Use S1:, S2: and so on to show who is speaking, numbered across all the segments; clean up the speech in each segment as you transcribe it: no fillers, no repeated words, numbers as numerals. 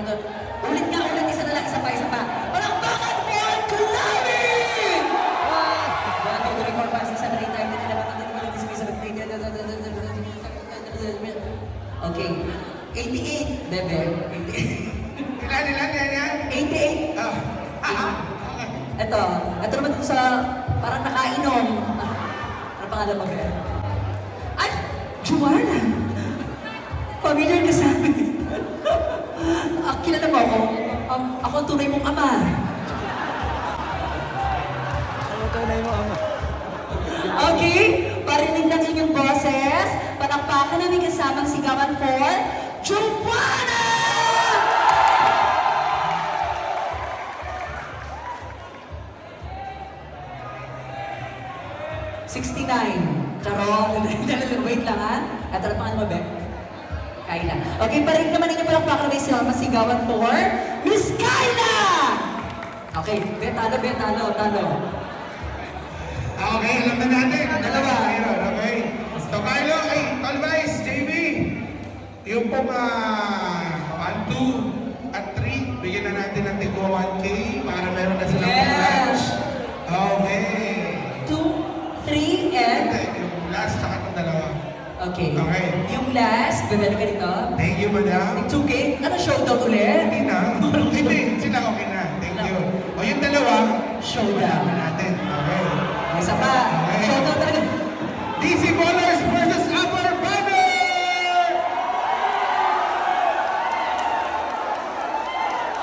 S1: dito. Ulit nga, ulit. Isa na lang, isa pa. Palakpakan for Chloe! 1, 2, 3, 4, 5, 6, 7, 8, 9, 10, 11, 12, 13, 14, 15, 16, 17, 18. Okay. 88, bebe. 88.
S2: Ilan yan?
S1: 88.
S2: Okay.
S1: Ito naman sa parang nakainom. Ano pangalan mo, Bebe? Ay! Juana! Familiar ka sa amin. Kilala mo ako? Ako ang tunay mong ama. Okay, parinig ng inyong boses. Palakpakan namin kasamang sigawan for Juana! 69. Charot. Wait lang ha. At ano pangalan mo, Beb? Kyla. Okay, parinig naman ninyo palakpakan namin sa sigawan for Miss Kyla! Okay, talo.
S2: Okay, alam na natin.
S1: Dalawa.
S2: Okay. So, Kylo, Colvice, JB. Yung pong 1, 2, at 3, bigyan na natin ng tigwa 1K para meron na silang lunch.
S1: Yes!
S2: Okay.
S1: 2, 3, and...
S2: Yung last, saka itong dalawa.
S1: Okay.
S2: Okay.
S1: Yung last, bebel ka dito.
S2: Thank you, madam.
S1: 2K. Ano showdown ulit?
S2: Hindi na. Hindi, sila okay na. Thank you. O yung dalawa,
S1: Showdown.
S2: wala natin. Okay.
S1: May isa pa.
S2: Okay.
S1: Showdown talaga.
S2: DC Ballers versus Upper Banner!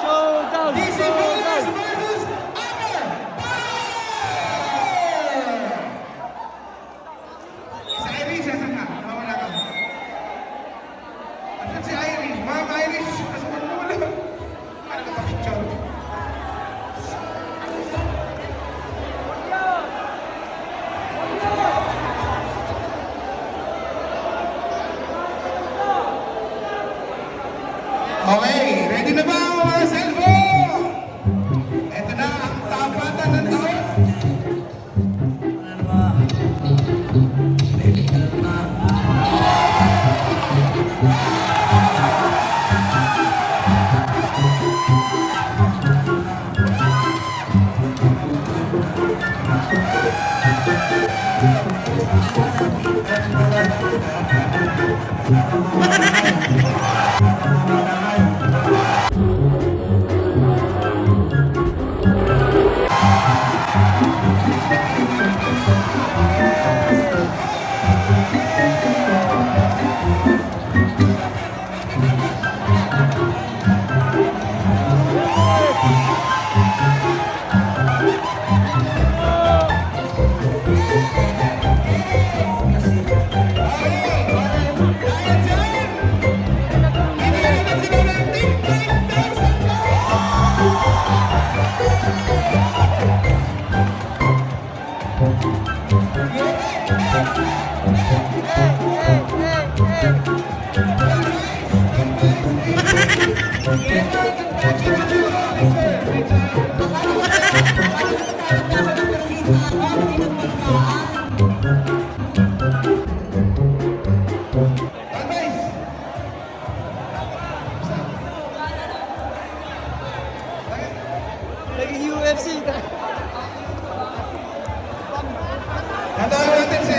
S3: Showdown!
S2: DC Ballers versus Upper Banner! Si Irish, asan ka? Nawawala ka. Asan si Irish? Ma'am Irish, asan ka nawala? Para ka pa-picture. Okay, ready na ba ang mga cellphone? Ito na ang tapatan ng taon. Advice!
S3: Naging UFC ka.
S2: Natawag natin si